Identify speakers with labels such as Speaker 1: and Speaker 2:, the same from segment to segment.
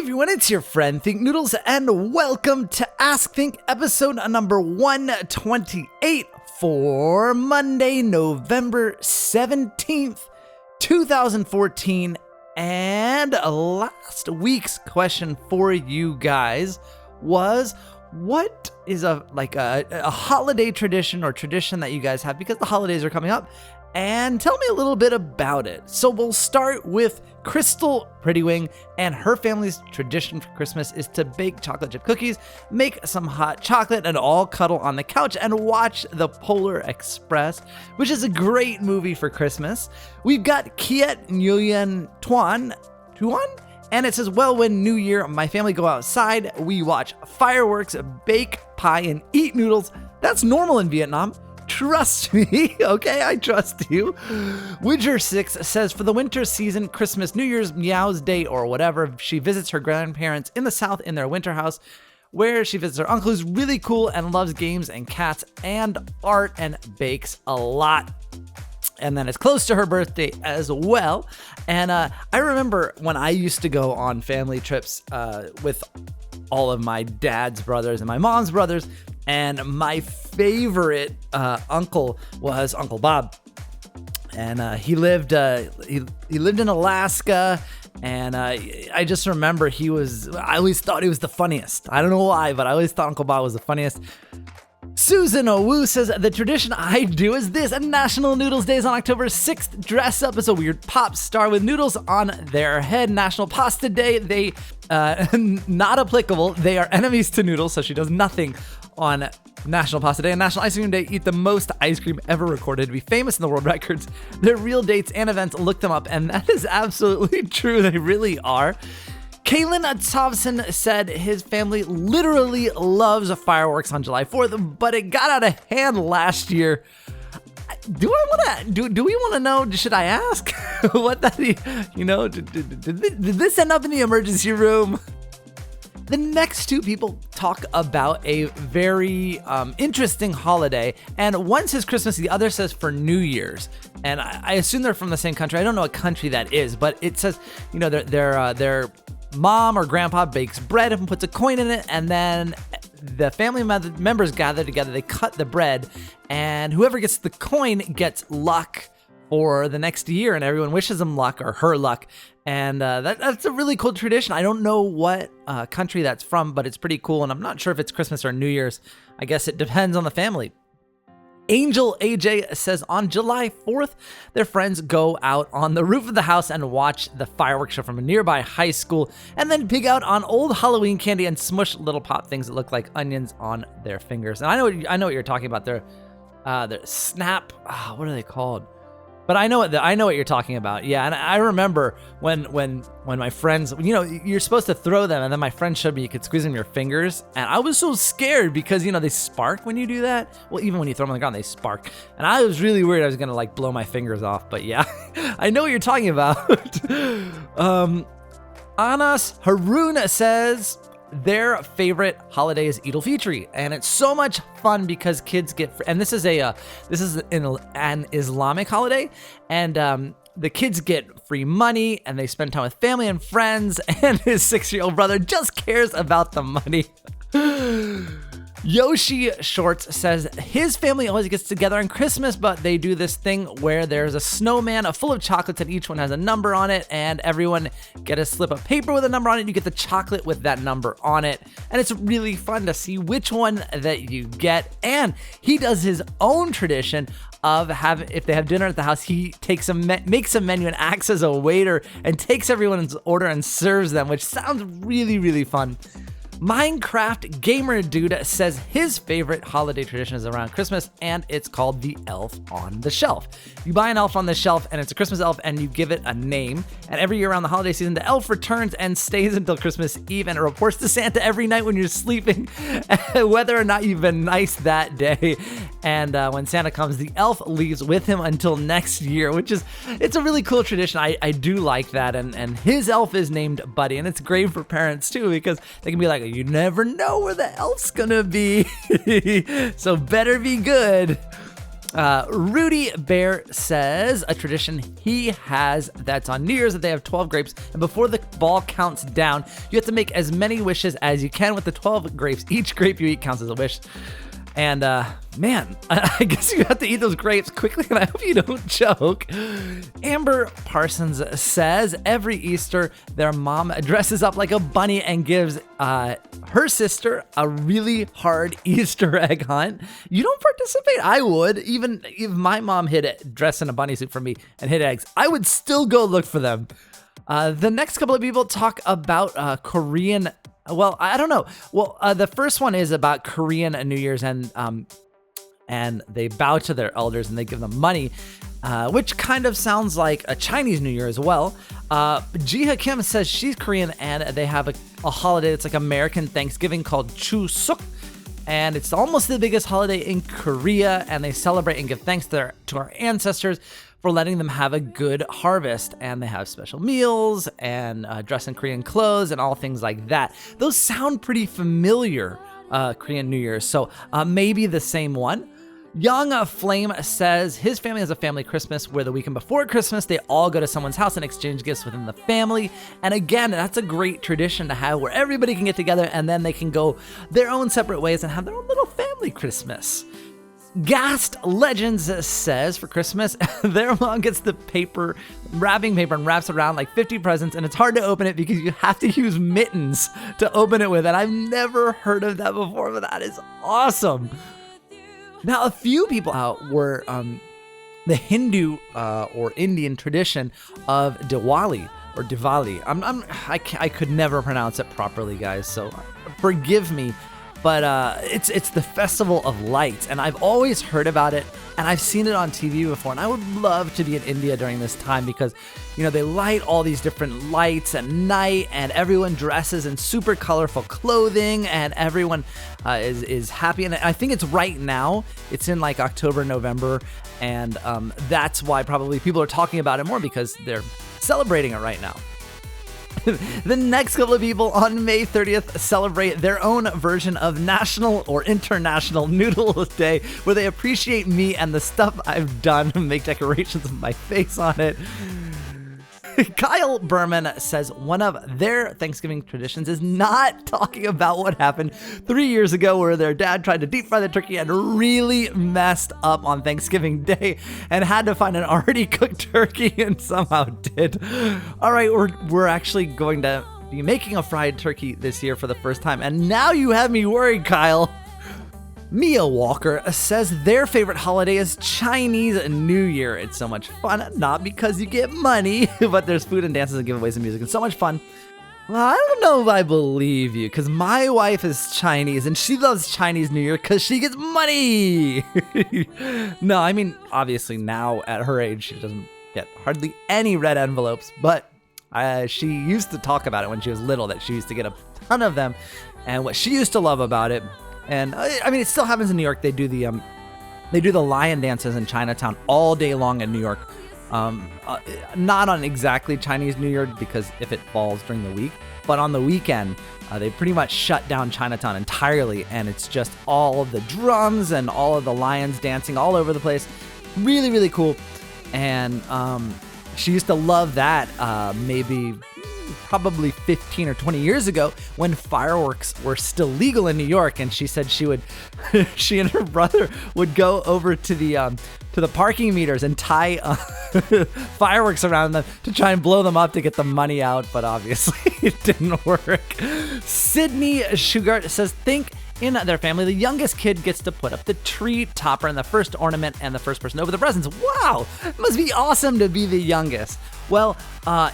Speaker 1: everyone, it's your friend Thinknoodles, and welcome to Ask Think episode number 128 for Monday, November 17th, 2014. And last week's question for you guys was, what is a holiday tradition or tradition that you guys have because the holidays are coming up? And tell me a little bit about it. So we'll start with Crystal Prettywing, and her family's tradition for Christmas is to bake chocolate chip cookies, make some hot chocolate, and all cuddle on the couch and watch The Polar Express, which is a great movie for Christmas. We've got Kiet Nguyen Tuan, and it says, well, when New Year, my family go outside, we watch fireworks, bake pie, and eat noodles. That's normal in Vietnam. Trust me, okay? I trust you. Widger6 says, for the winter season, Christmas, New Year's, Meow's Day, or whatever, she visits her grandparents in the South in their winter house, where she visits her uncle who's really cool and loves games and cats and art and bakes a lot. And then it's close to her birthday as well. And I remember when I used to go on family trips with all of my dad's brothers and my mom's brothers, and my favorite uncle was Uncle Bob, and he lived in Alaska, and I just remember I always thought he was the funniest. I don't know why, but I always thought Uncle Bob was the funniest. Susan Owu says, the tradition I do is this: National Noodles Day is on October 6th. Dress up as a weird pop star with noodles on their head. National Pasta Day, they not applicable. They are enemies to noodles, so she does nothing on National Pasta Day. And National Ice Cream Day, eat the most ice cream ever recorded to be famous in the world records. Their real dates and events, look them up, and that is absolutely true. They really are. Kaylin Tovson said his family literally loves fireworks on July 4th, but it got out of hand last year. Do we want to know? Should I ask what that? Did this end up in the emergency room? The next two people talk about a very interesting holiday, and one says Christmas, the other says for New Year's. And I assume they're from the same country. I don't know what country that is, but it says, their mom or grandpa bakes bread and puts a coin in it, and then the family members gather together, they cut the bread, and whoever gets the coin gets luck for the next year, and everyone wishes them luck or her luck. And that's a really cool tradition. I don't know what country that's from, but it's pretty cool, and I'm not sure if it's Christmas or New Year's. I guess it depends on the family. Angel AJ says on July 4th, their friends go out on the roof of the house and watch the fireworks show from a nearby high school, and then pig out on old Halloween candy and smush little pop things that look like onions on their fingers. And I know what you're talking about. They're snap. What are they called? But I know what you're talking about. Yeah, and I remember when my friends, you're supposed to throw them, and then my friend showed me you could squeeze them in your fingers, and I was so scared because they spark when you do that. Well, even when you throw them on the ground, they spark, and I was really worried I was gonna blow my fingers off. But yeah, I know what you're talking about. Anas Haroon says their favorite holiday is Eid al-Fitr, and it's so much fun because kids get and this is an Islamic holiday, and the kids get free money and they spend time with family and friends, and his 6-year-old brother just cares about the money. Yoshi Shorts says his family always gets together on Christmas, but they do this thing where there's a snowman full of chocolates and each one has a number on it, and everyone get a slip of paper with a number on it. You get the chocolate with that number on it, and it's really fun to see which one that you get. And he does his own tradition of if they have dinner at the house, he makes a menu and acts as a waiter and takes everyone's order and serves them, which sounds really, really fun. Minecraft Gamer Dude says his favorite holiday tradition is around Christmas, and it's called the Elf on the Shelf. You buy an elf on the shelf, and it's a Christmas elf, and you give it a name. And every year around the holiday season, the elf returns and stays until Christmas Eve, and it reports to Santa every night when you're sleeping whether or not you've been nice that day. And when Santa comes, the elf leaves with him until next year, it's a really cool tradition. I do like that. And his elf is named Buddy, and it's great for parents too, because they can be like, you never know where the elf's gonna be. So better be good. Rudy Bear says a tradition he has that's on New Year's that they have 12 grapes, and before the ball counts down, you have to make as many wishes as you can with the 12 grapes. Each grape you eat counts as a wish. And man, I guess you have to eat those grapes quickly, and I hope you don't choke. Amber Parsons says every Easter, their mom dresses up like a bunny and gives her sister a really hard Easter egg hunt. You don't participate? I would. Even if my mom hid it, dressed in a bunny suit for me and hid eggs, I would still go look for them. The next couple of people talk about Korean. Well, I don't know. Well, the first one is about Korean New Year's, and they bow to their elders and they give them money, which kind of sounds like a Chinese New Year as well. Jiha Kim says she's Korean and they have a holiday that's like American Thanksgiving called Chuseok, and it's almost the biggest holiday in Korea, and they celebrate and give thanks to our ancestors for letting them have a good harvest, and they have special meals and dress in Korean clothes and all things like that. Those sound pretty familiar, Korean New Year, so maybe the same one. Young Flame says his family has a family Christmas where the weekend before Christmas, they all go to someone's house and exchange gifts within the family. And again, that's a great tradition to have where everybody can get together and then they can go their own separate ways and have their own little family Christmas. Gast Legends says for Christmas, their mom gets the wrapping paper and wraps it around like 50 presents, and it's hard to open it because you have to use mittens to open it with. And I've never heard of that before, but that is awesome. Now, a few people out were the Hindu or Indian tradition of Diwali or Diwali. I could never pronounce it properly, guys, so forgive me. But it's the Festival of Lights, and I've always heard about it, and I've seen it on TV before, and I would love to be in India during this time because, you know, they light all these different lights at night, and everyone dresses in super colorful clothing, and everyone is happy. And I think it's right now. It's in like October, November, and that's why probably people are talking about it more because they're celebrating it right now. The next couple of people on May 30th celebrate their own version of National or International Noodle Day, where they appreciate me and the stuff I've done and make decorations with my face on it. Kyle Berman says one of their Thanksgiving traditions is not talking about what happened 3 years ago where their dad tried to deep fry the turkey and really messed up on Thanksgiving Day and had to find an already cooked turkey and somehow did. All right, we're actually going to be making a fried turkey this year for the first time, and now you have me worried, Kyle. Mia Walker says their favorite holiday is Chinese New Year. It's so much fun, not because you get money, but there's food and dances and giveaways and music and so much fun. Well, I don't know if I believe you, because my wife is Chinese and she loves Chinese New Year because she gets money. No, I mean, obviously now at her age, she doesn't get hardly any red envelopes, but she used to talk about it when she was little, that she used to get a ton of them, and what she used to love about it. And I mean, it still happens in New York. They do the lion dances in Chinatown all day long in New York. Not on exactly Chinese New Year because if it falls during the week, but on the weekend, they pretty much shut down Chinatown entirely, and it's just all of the drums and all of the lions dancing all over the place. Really, really cool. And she used to love that. Probably 15 or 20 years ago when fireworks were still legal in New York, and she said she and her brother would go over to the parking meters and tie fireworks around them to try and blow them up to get the money out, but obviously it didn't work. Sydney Shugart says in their family, the youngest kid gets to put up the tree topper and the first ornament and the first person to open the presents. Wow, it must be awesome to be the youngest. Well,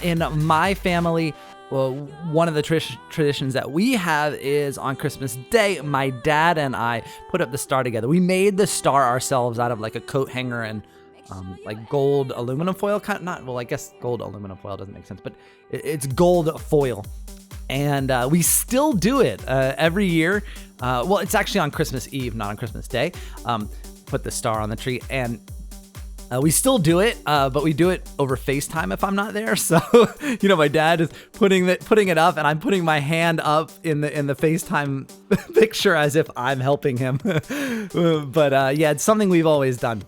Speaker 1: in my family, one of the traditions that we have is on Christmas Day, my dad and I put up the star together. We made the star ourselves out of like a coat hanger and like gold aluminum foil. I guess gold aluminum foil doesn't make sense, but it's gold foil. And we still do it every year. Well, it's actually on Christmas Eve, not on Christmas Day. Put the star on the tree, and we still do it, but we do it over FaceTime if I'm not there. So, you know, my dad is putting it up, and I'm putting my hand up in the FaceTime picture as if I'm helping him. But yeah, it's something we've always done.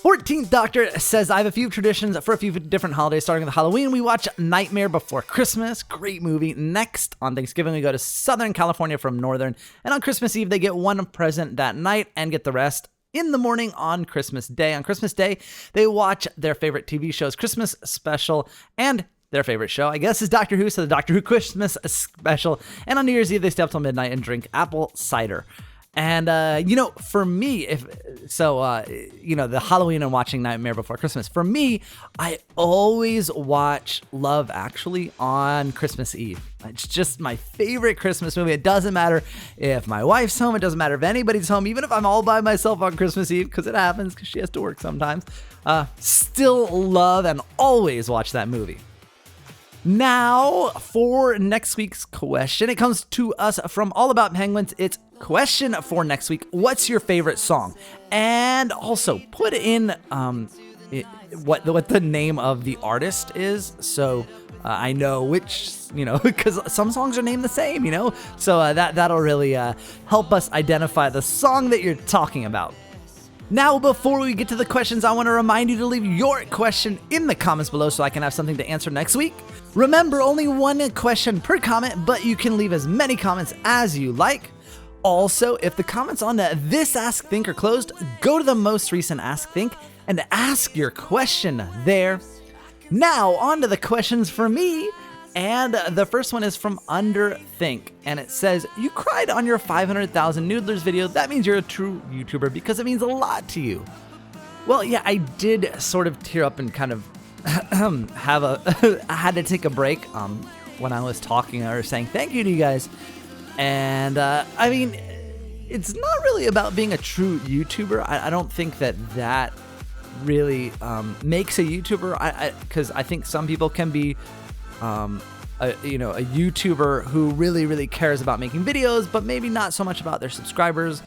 Speaker 1: 14th Doctor says, I have a few traditions for a few different holidays. Starting with Halloween, we watch Nightmare Before Christmas. Great movie. Next, on Thanksgiving, we go to Southern California from Northern. And on Christmas Eve, they get one present that night and get the rest in the morning on Christmas Day. On Christmas Day, they watch their favorite TV shows, Christmas Special, and their favorite show, I guess, is Doctor Who, so the Doctor Who Christmas Special. And on New Year's Eve, they stay up till midnight and drink apple cider. And, for me, the Halloween and watching Nightmare Before Christmas, for me, I always watch Love Actually on Christmas Eve. It's just my favorite Christmas movie. It doesn't matter if my wife's home. It doesn't matter if anybody's home, even if I'm all by myself on Christmas Eve, because it happens, because she has to work sometimes. Still love and always watch that movie. Now, for next week's question, it comes to us from All About Penguins. It's question for next week. What's your favorite song? And also put in what the name of the artist is, so I know which, because some songs are named the same, so that'll really help us identify the song that you're talking about. Now, before we get to the questions, I want to remind you to leave your question in the comments below so I can have something to answer next week. Remember, only one question per comment, but you can leave as many comments as you like. Also, if the comments on this Ask Think are closed, go to the most recent Ask Think and ask your question there. Now, on to the questions for me. And the first one is from Underthink, and it says, you cried on your 500,000 Noodlers video. That means you're a true YouTuber because it means a lot to you. Well, yeah, I did sort of tear up and kind of I had to take a break when I was talking or saying thank you to you guys. And it's not really about being a true YouTuber. I don't think that really makes a YouTuber. Because I think some people can be a YouTuber who really cares about making videos, but maybe not so much about their subscribers.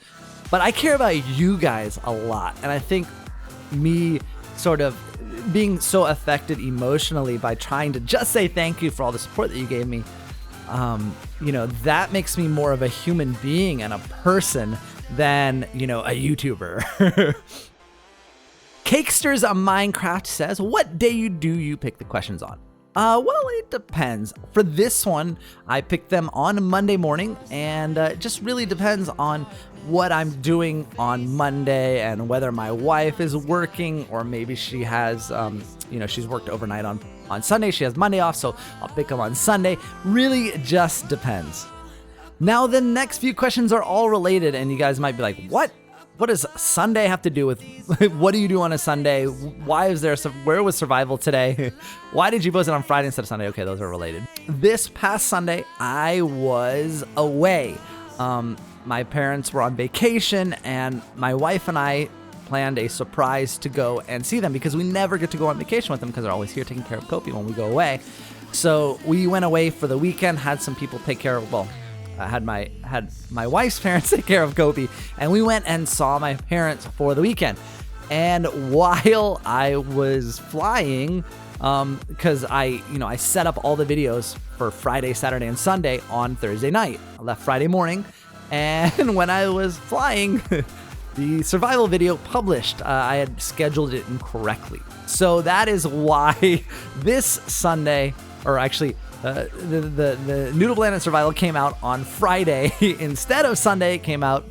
Speaker 1: But I care about you guys a lot, and I think me sort of being so affected emotionally by trying to just say thank you for all the support that you gave me, that makes me more of a human being and a person than, a YouTuber. Cakesters Minecraft says, what day do you pick the questions on? Well, it depends. For this one, I picked them on Monday morning, and it just really depends on what I'm doing on Monday and whether my wife is working, or maybe she has, she's worked overnight on Sunday. She has Monday off, so I'll pick them on Sunday. Really just depends. Now, the next few questions are all related, and you guys might be like, what? What does Sunday have to do with, what do you do on a Sunday? Where was survival today? Why did you post it on Friday instead of Sunday? Okay, those are related. This past Sunday, I was away. My parents were on vacation, and my wife and I planned a surprise to go and see them because we never get to go on vacation with them because they're always here taking care of Kopi when we go away. So we went away for the weekend, had some people take care of, I had my wife's parents take care of Kopi, and we went and saw my parents for the weekend. And while I was flying, because I set up all the videos for Friday, Saturday, and Sunday on Thursday night. I left Friday morning, and when I was flying, the survival video published. I had scheduled it incorrectly. So that is why this Sunday, or actually, the Noodle Planet Survival came out on Friday instead of Sunday. It came out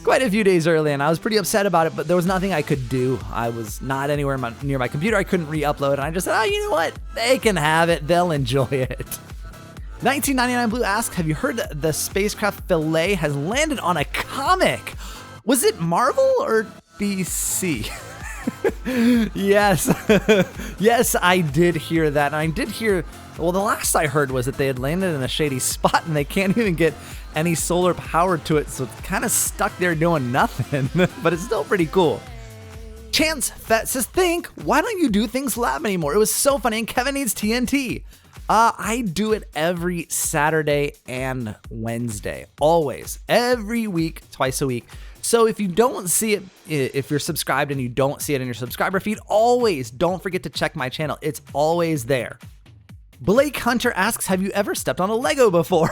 Speaker 1: quite a few days early, and I was pretty upset about it, but there was nothing I could do. I was not anywhere near my computer. I couldn't re-upload, and I just said, you know what? They can have it. They'll enjoy it. 1999 Blue asks, have you heard that the spacecraft FULLA has landed on a comic? Was it Marvel or DC? Yes. Yes, I did hear that. And I did hear, the last I heard was that they had landed in a shady spot and they can't even get any solar power to it, so it's kind of stuck there doing nothing, but it's still pretty cool. Chance Fett says, Think, why don't you do Things Lab anymore? It was so funny, and Kevin needs TNT. I do it every Saturday and Wednesday, always, every week, twice a week. So if you don't see it, if you're subscribed and you don't see it in your subscriber feed, always don't forget to check my channel. It's always there. Blake Hunter asks, have you ever stepped on a Lego before?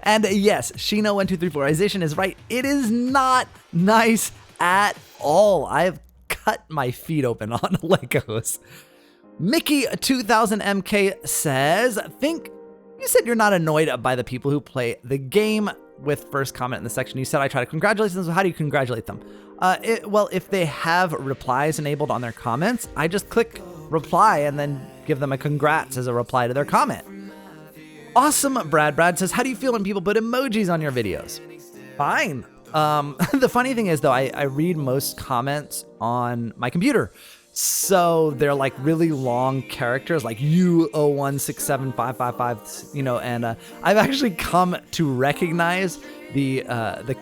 Speaker 1: And yes, Shino1234ization is right. It is not nice at all. I've cut my feet open on Legos. Mickey2000MK says, Think, you said you're not annoyed by the people who play the game with first comment in the section. You said I try to congratulate them, so how do you congratulate them? Well, if they have replies enabled on their comments, I just click reply and then give them a congrats as a reply to their comment. Awesome Brad says, how do you feel when people put emojis on your videos? Fine. The funny thing is, though, I read most comments on my computer. So they're like really long characters, like U01675555, you know, and I've actually come to recognize the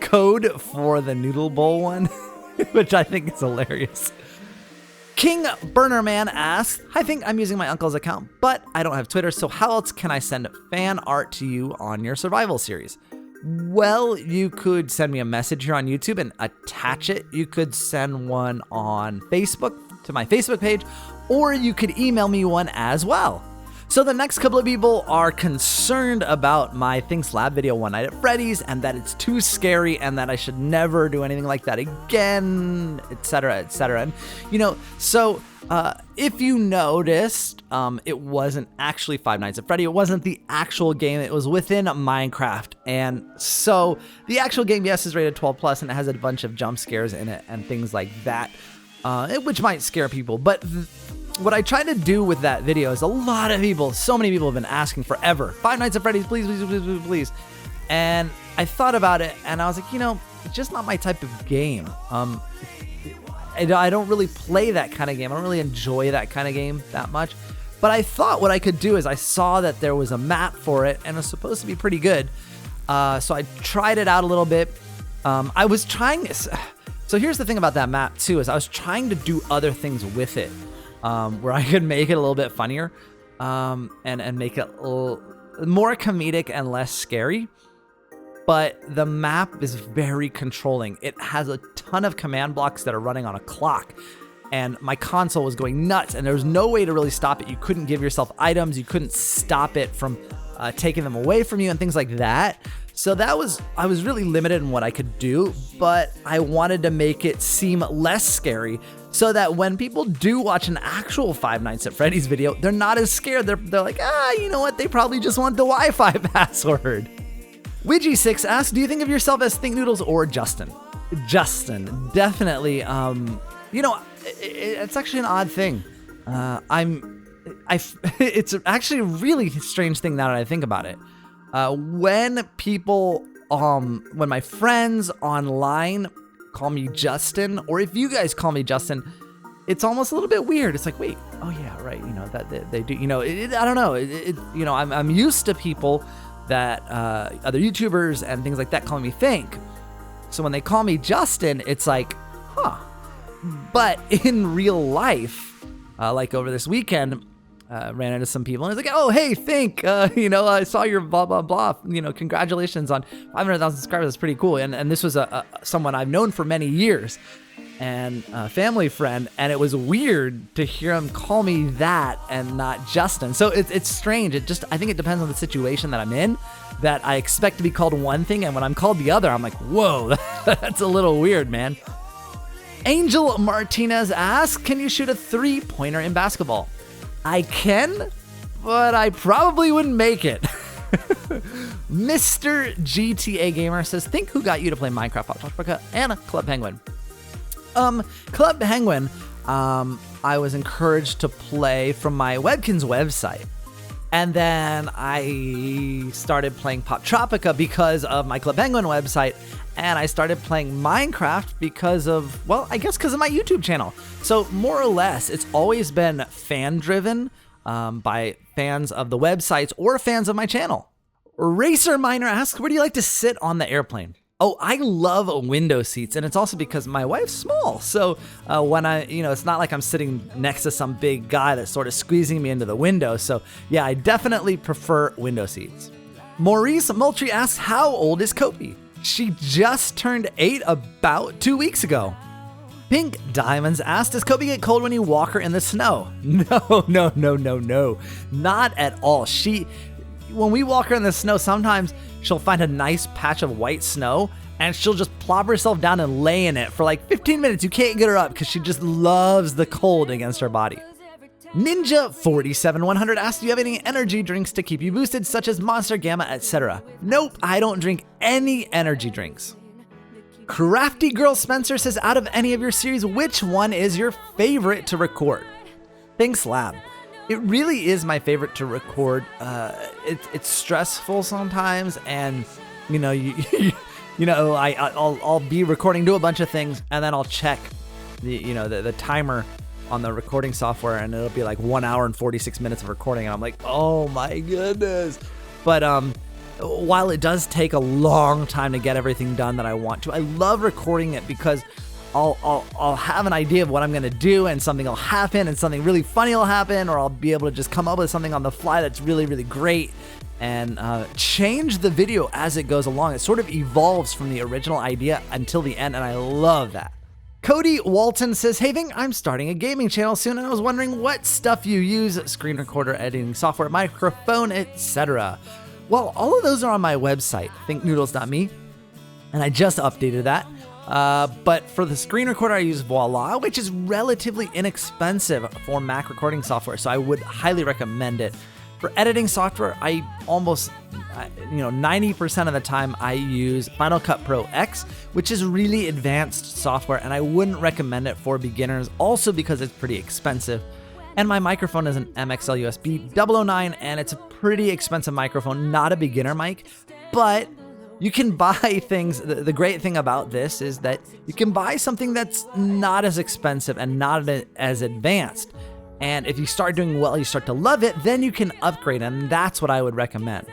Speaker 1: code for the Noodle Bowl one, which I think is hilarious. King Burner Man asks, I think I'm using my uncle's account, but I don't have Twitter, so how else can I send fan art to you on your survival series? Well, you could send me a message here on YouTube and attach it. You could send one on Facebook to my Facebook page, or you could email me one as well. So the next couple of people are concerned about my Things Lab video One Night at Freddy's and that it's too scary and that I should never do anything like that again, etc., etc. And, you know, so if you noticed, it wasn't actually Five Nights at Freddy. It wasn't the actual game. It was within Minecraft. And so the actual game, yes, is rated 12+, and it has a bunch of jump scares in it and things like that, which might scare people. But what I tried to do with that video is a lot of people, so many people have been asking forever, Five Nights at Freddy's, please, please, please, please, please. And I thought about it and I was like, you know, it's just not my type of game. I don't really play that kind of game. I don't really enjoy that kind of game that much. But I thought what I could do is I saw that there was a map for it and it was supposed to be pretty good. So I tried it out a little bit. I was trying this. So here's the thing about that map too, is I was trying to do other things with it. Where I could make it a little bit funnier, and make it a little more comedic and less scary. But the map is very controlling. It has a ton of command blocks that are running on a clock, and my console was going nuts, and there was no way to really stop it. You couldn't give yourself items. You couldn't stop it from taking them away from you and things like that. So I was really limited in what I could do, but I wanted to make it seem less scary so that when people do watch an actual Five Nights at Freddy's video, they're not as scared. They're like, you know what? They probably just want the Wi-Fi password. Widgie6 asks, do you think of yourself as Thinknoodles or Justin? Justin, definitely. You know, it's actually an odd thing. It's actually a really strange thing now that I think about it. When people, when my friends online call me Justin, or if you guys call me Justin, it's almost a little bit weird. It's like, wait, oh yeah, right. You know, that they do, you know, I don't know. You know, I'm used to people that, other YouTubers and things like that calling me Think. So when they call me Justin, it's like, huh. But in real life, like over this weekend, ran into some people and it's like, oh, hey, Think, you know, I saw your blah, blah, blah, you know, congratulations on 500,000 subscribers. That's pretty cool. And this was someone I've known for many years and a family friend. And it was weird to hear him call me that and not Justin. So it's strange. I think it depends on the situation that I'm in, that I expect to be called one thing. And when I'm called the other, I'm like, whoa, that's a little weird, man. Angel Martinez asks, can you shoot a 3-pointer in basketball? I can, but I probably wouldn't make it. Mr. GTA Gamer says, Think who got you to play Minecraft, Pop and Club Penguin. Club Penguin, I was encouraged to play from my Webkins website. And then I started playing Pop Tropica because of my Club Penguin website. And I started playing Minecraft because of, well, I guess because of my YouTube channel. So more or less, it's always been fan-driven by fans of the websites or fans of my channel. Racer Miner asks, where do you like to sit on the airplane? Oh, I love window seats, and it's also because my wife's small. So when it's not like I'm sitting next to some big guy that's sort of squeezing me into the window. So yeah, I definitely prefer window seats. Maurice Moultrie asks, how old is Kopi? She just turned 8 about 2 weeks ago. Pink Diamonds asked, does Kobe get cold when you walk her in the snow? No. Not at all. When we walk her in the snow, sometimes she'll find a nice patch of white snow and she'll just plop herself down and lay in it for like 15 minutes. You can't get her up because she just loves the cold against her body. Ninja47100 asks, do you have any energy drinks to keep you boosted, such as Monster, Gamma, etc.? Nope, I don't drink any energy drinks. Crafty Girl Spencer says, out of any of your series, which one is your favorite to record? Thanks, Lab. It really is my favorite to record. It's stressful sometimes, and you know, I'll be recording, do a bunch of things, and then I'll check the timer on the recording software, and it'll be like 1 hour and 46 minutes of recording, and I'm like, oh my goodness. But while it does take a long time to get everything done that I want to, I love recording it because I'll have an idea of what I'm gonna do, and something will happen, and something really funny will happen, or I'll be able to just come up with something on the fly that's really, really great, and change the video as it goes along. It sort of evolves from the original idea until the end, and I love that. Cody Walton says, hey Thing, I'm starting a gaming channel soon, and I was wondering what stuff you use, screen recorder, editing software, microphone, etc. Well, all of those are on my website, thinknoodles.me, and I just updated that. But for the screen recorder, I use FULLA, which is relatively inexpensive for Mac recording software, so I would highly recommend it. For editing software, I almost, 90% of the time I use Final Cut Pro X, which is really advanced software, and I wouldn't recommend it for beginners, also because it's pretty expensive. And my microphone is an MXL USB 009, and it's a pretty expensive microphone, not a beginner mic, but you can buy things. The great thing about this is that you can buy something that's not as expensive and not as advanced. And if you start doing well, you start to love it, then you can upgrade, and that's what I would recommend.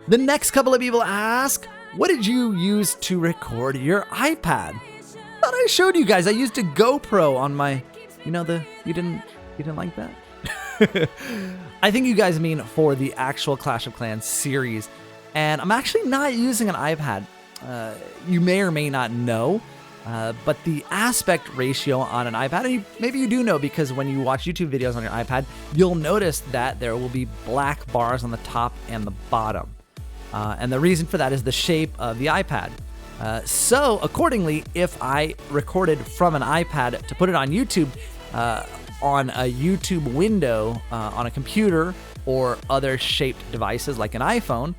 Speaker 1: The next couple of people ask, what did you use to record your iPad? I thought I showed you guys. I used a GoPro on my, you didn't like that? I think you guys mean for the actual Clash of Clans series. And I'm actually not using an iPad. You may or may not know, but the aspect ratio on an iPad, and maybe you do know because when you watch YouTube videos on your iPad, you'll notice that there will be black bars on the top and the bottom. And the reason for that is the shape of the iPad. So accordingly, if I recorded from an iPad to put it on YouTube, on a YouTube window, on a computer or other shaped devices like an iPhone,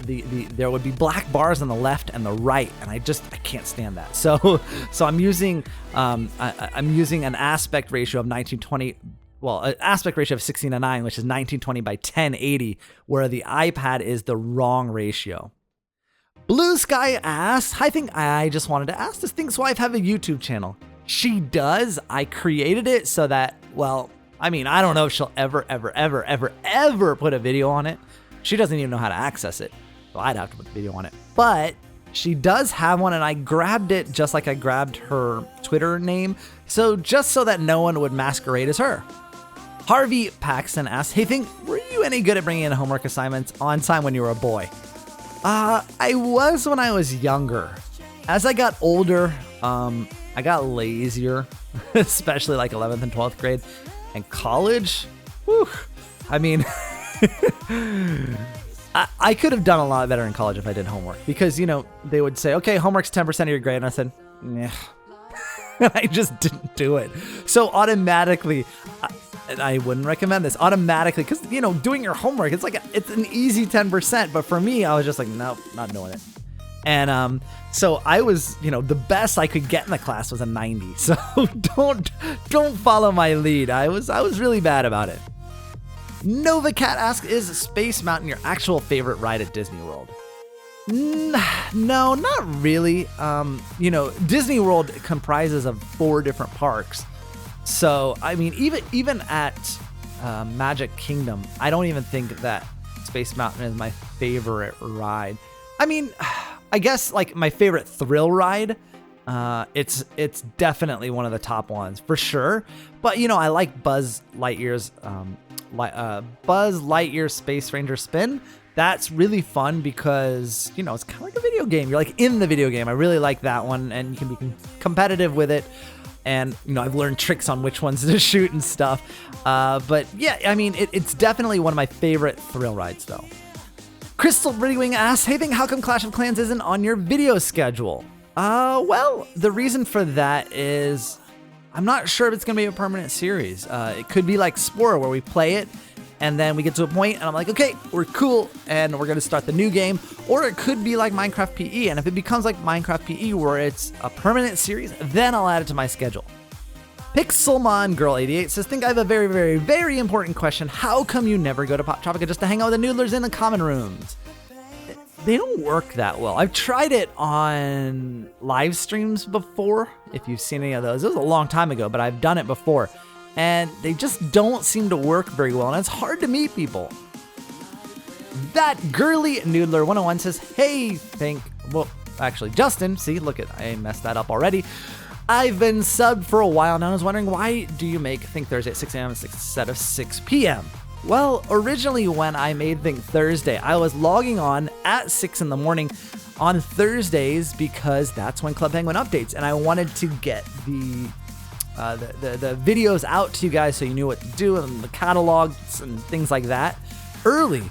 Speaker 1: there would be black bars on the left and the right, and I can't stand that. So I'm using I'm using an aspect ratio of 1920. Well, an aspect ratio of 16:9, which is 1920 by 1080, where the iPad is the wrong ratio. Blue Sky asks, I think I just wanted to ask, does Think's wife have a YouTube channel? She does. I created it so that, well, I mean, I don't know if she'll ever put a video on it. She doesn't even know how to access it, so I'd have to put the video on it. But she does have one, and I grabbed it just like I grabbed her Twitter name, so just so that no one would masquerade as her. Harvey Paxton asks, hey Think, were you any good at bringing in homework assignments on time when you were a boy? I was when I was younger. As I got older, I got lazier, especially like 11th and 12th grade. And college, whew, I mean, I could have done a lot better in college if I did homework, because, they would say, okay, homework's 10% of your grade. And I said, yeah, I just didn't do it. So automatically, and I wouldn't recommend this automatically, because, doing your homework, it's an easy 10%. But for me, I was just like, nope, not doing it. And so I was, the best I could get in the class was a 90. So don't follow my lead. I was really bad about it. Nova Cat asks, is Space Mountain your actual favorite ride at Disney World? No, not really. Disney World comprises of 4 different parks. So, I mean, even at Magic Kingdom, I don't even think that Space Mountain is my favorite ride. I mean, I guess like my favorite thrill ride, it's definitely one of the top ones for sure. But I like Buzz Lightyear's Buzz Lightyear Space Ranger Spin. That's really fun because it's kind of like a video game. You're like in the video game. I really like that one, and you can be competitive with it. And I've learned tricks on which ones to shoot and stuff. But yeah, I mean, it's definitely one of my favorite thrill rides though. Crystal Brewing asks, hey Thing, how come Clash of Clans isn't on your video schedule? Well, the reason for that is I'm not sure if it's going to be a permanent series. It could be like Spore, where we play it, and then we get to a point, and I'm like, okay, we're cool, and we're going to start the new game. Or it could be like Minecraft PE, and if it becomes like Minecraft PE, where it's a permanent series, then I'll add it to my schedule. Pixelmon Girl 88 says, think I have a very, very, very important question. How come you never go to Pop Tropica just to hang out with the noodlers in the common rooms? They don't work that well. I've tried it on live streams before, if you've seen any of those. It was a long time ago, but I've done it before. And they just don't seem to work very well, and it's hard to meet people. That girly noodler 101 says, hey, Think, well, actually, Justin, see, look at, I messed that up already. I've been subbed for a while now, and I was wondering, why do you make Think Thursday at 6 a.m. instead of 6 p.m.? Well, originally when I made Think Thursday, I was logging on at 6 in the morning on Thursdays because that's when Club Penguin updates, and I wanted to get the videos out to you guys so you knew what to do, and the catalogs and things like that early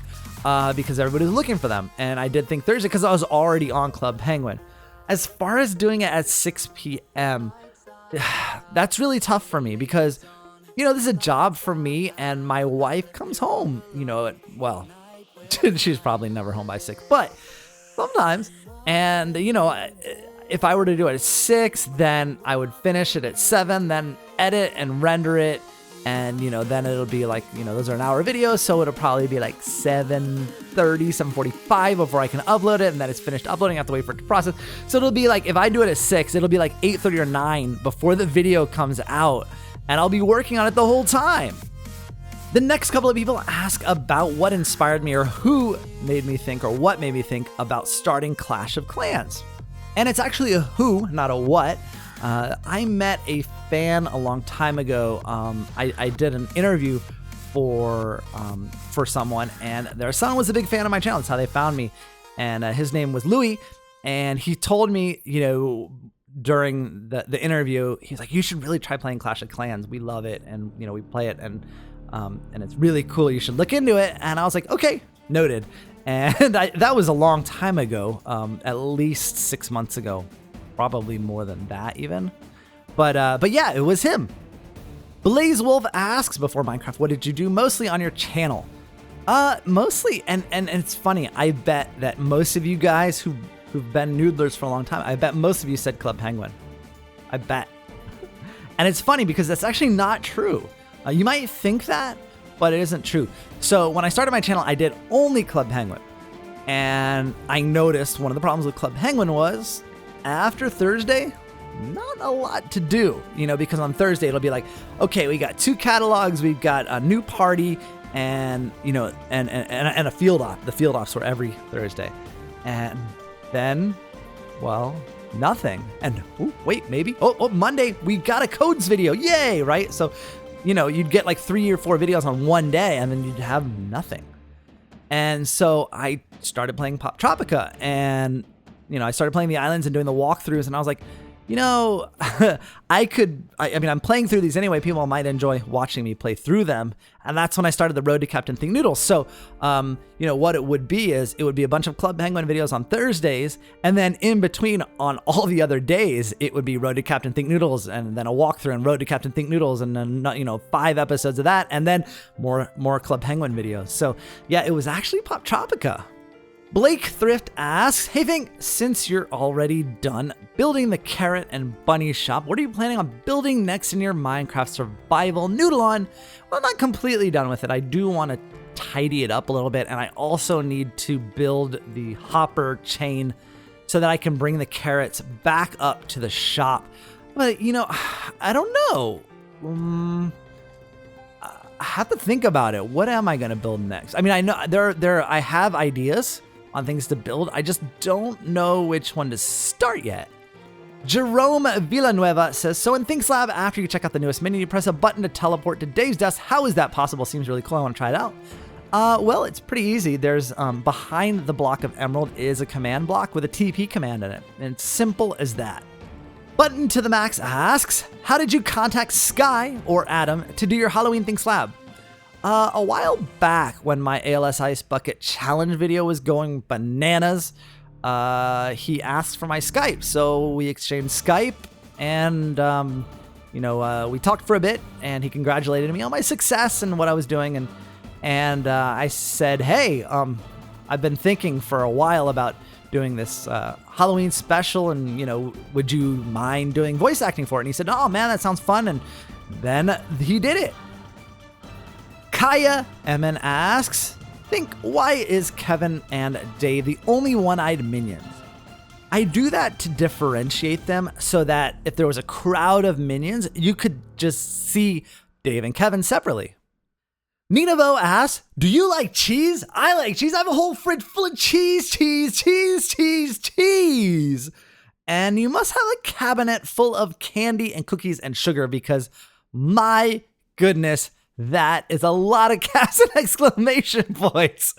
Speaker 1: because everybody was looking for them. And I did Think Thursday because I was already on Club Penguin. As far as doing it at 6 p.m., that's really tough for me because, you know, this is a job for me, and my wife comes home, you know, well, she's probably never home by 6, but sometimes. And, you know, if I were to do it at 6, then I would finish it at 7, then edit and render it. And, you know, then it'll be like, you know, those are an hour videos. So it'll probably be like 7:30, 7:45 before I can upload it. And then it's finished uploading. I have to wait for it to process. So it'll be like, if I do it at 6, it'll be like 8:30 or 9 before the video comes out. And I'll be working on it the whole time. The next couple of people ask about what inspired me, or who made me think, or what made me think about starting Clash of Clans. And it's actually a who, not a what. I met a fan a long time ago. I did an interview for someone, and their son was a big fan of my channel. That's how they found me. And his name was Louis, and he told me, you know, during the interview, he's like, you should really try playing Clash of Clans. We love it, and you know, we play it, and it's really cool. You should look into it. And I was like, okay, noted. And that was a long time ago, at least 6 months ago. Probably more than that even. But yeah, it was him. Blaze Wolf asks, before Minecraft, what did you do mostly on your channel? Mostly, and it's funny, I bet that most of you guys who've been noodlers for a long time, I bet most of you said Club Penguin. I bet. And it's funny because that's actually not true. You might think that, but it isn't true. So when I started my channel, I did only Club Penguin. And I noticed one of the problems with Club Penguin was, after Thursday, not a lot to do, you know, because on Thursday it'll be like, okay, we got 2 catalogs, we've got a new party, and you know, and a field off. The field offs were every Thursday, and then, well, nothing. And wait, maybe Monday we got a codes video, yay, right? So, you know, you'd get like 3 or 4 videos on one day, and then you'd have nothing. And so I started playing Pop Tropica, and you know, I started playing the islands and doing the walkthroughs, and I was like, you know, I mean, I'm playing through these anyway. People might enjoy watching me play through them. And that's when I started the road to Captain Thinknoodles. So, you know, what it would be is it would be a bunch of Club Penguin videos on Thursdays. And then in between on all the other days, it would be Road to Captain Thinknoodles, and then a walkthrough and Road to Captain Thinknoodles, and then, you know, 5 episodes of that. And then more Club Penguin videos. So yeah, it was actually Pop Tropica. Blake Thrift asks, hey Think, since you're already done building the carrot and bunny shop, what are you planning on building next in your Minecraft survival noodle on? Well, I'm not completely done with it. I do want to tidy it up a little bit, and I also need to build the hopper chain so that I can bring the carrots back up to the shop. But, you know, I don't know. I have to think about it. What am I going to build next? I mean, I know I have ideas on things to build. I just don't know which one to start yet. Jerome Villanueva says, so in ThinkSlab, after you check out the newest menu, you press a button to teleport to Dave's desk. How is that possible? Seems really cool. I want to try it out. Well, it's pretty easy. There's behind the block of emerald is a command block with a TP command in it. And it's simple as that. Button to the Max asks, how did you contact Sky or Adam to do your Halloween ThinkSlab? A while back when my ALS Ice Bucket Challenge video was going bananas, he asked for my Skype. So we exchanged Skype and, we talked for a bit and he congratulated me on my success and what I was doing. And I said, hey, I've been thinking for a while about doing this Halloween special and, would you mind doing voice acting for it? And he said, oh man, that sounds fun. And then he did it. Kaya MN asks, Think, why is Kevin and Dave the only one-eyed minions? I do that to differentiate them so that if there was a crowd of minions, you could just see Dave and Kevin separately. Ninavo asks, do you like cheese? I like cheese. I have a whole fridge full of cheese. And you must have a cabinet full of candy and cookies and sugar because my goodness, that is a lot of caps and exclamation points.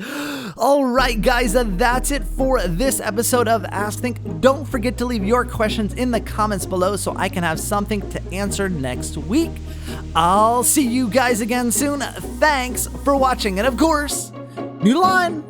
Speaker 1: All right, guys, that's it for this episode of Ask Think. Don't forget to leave your questions in the comments below so I can have something to answer next week. I'll see you guys again soon. Thanks for watching. And of course, Noodle on!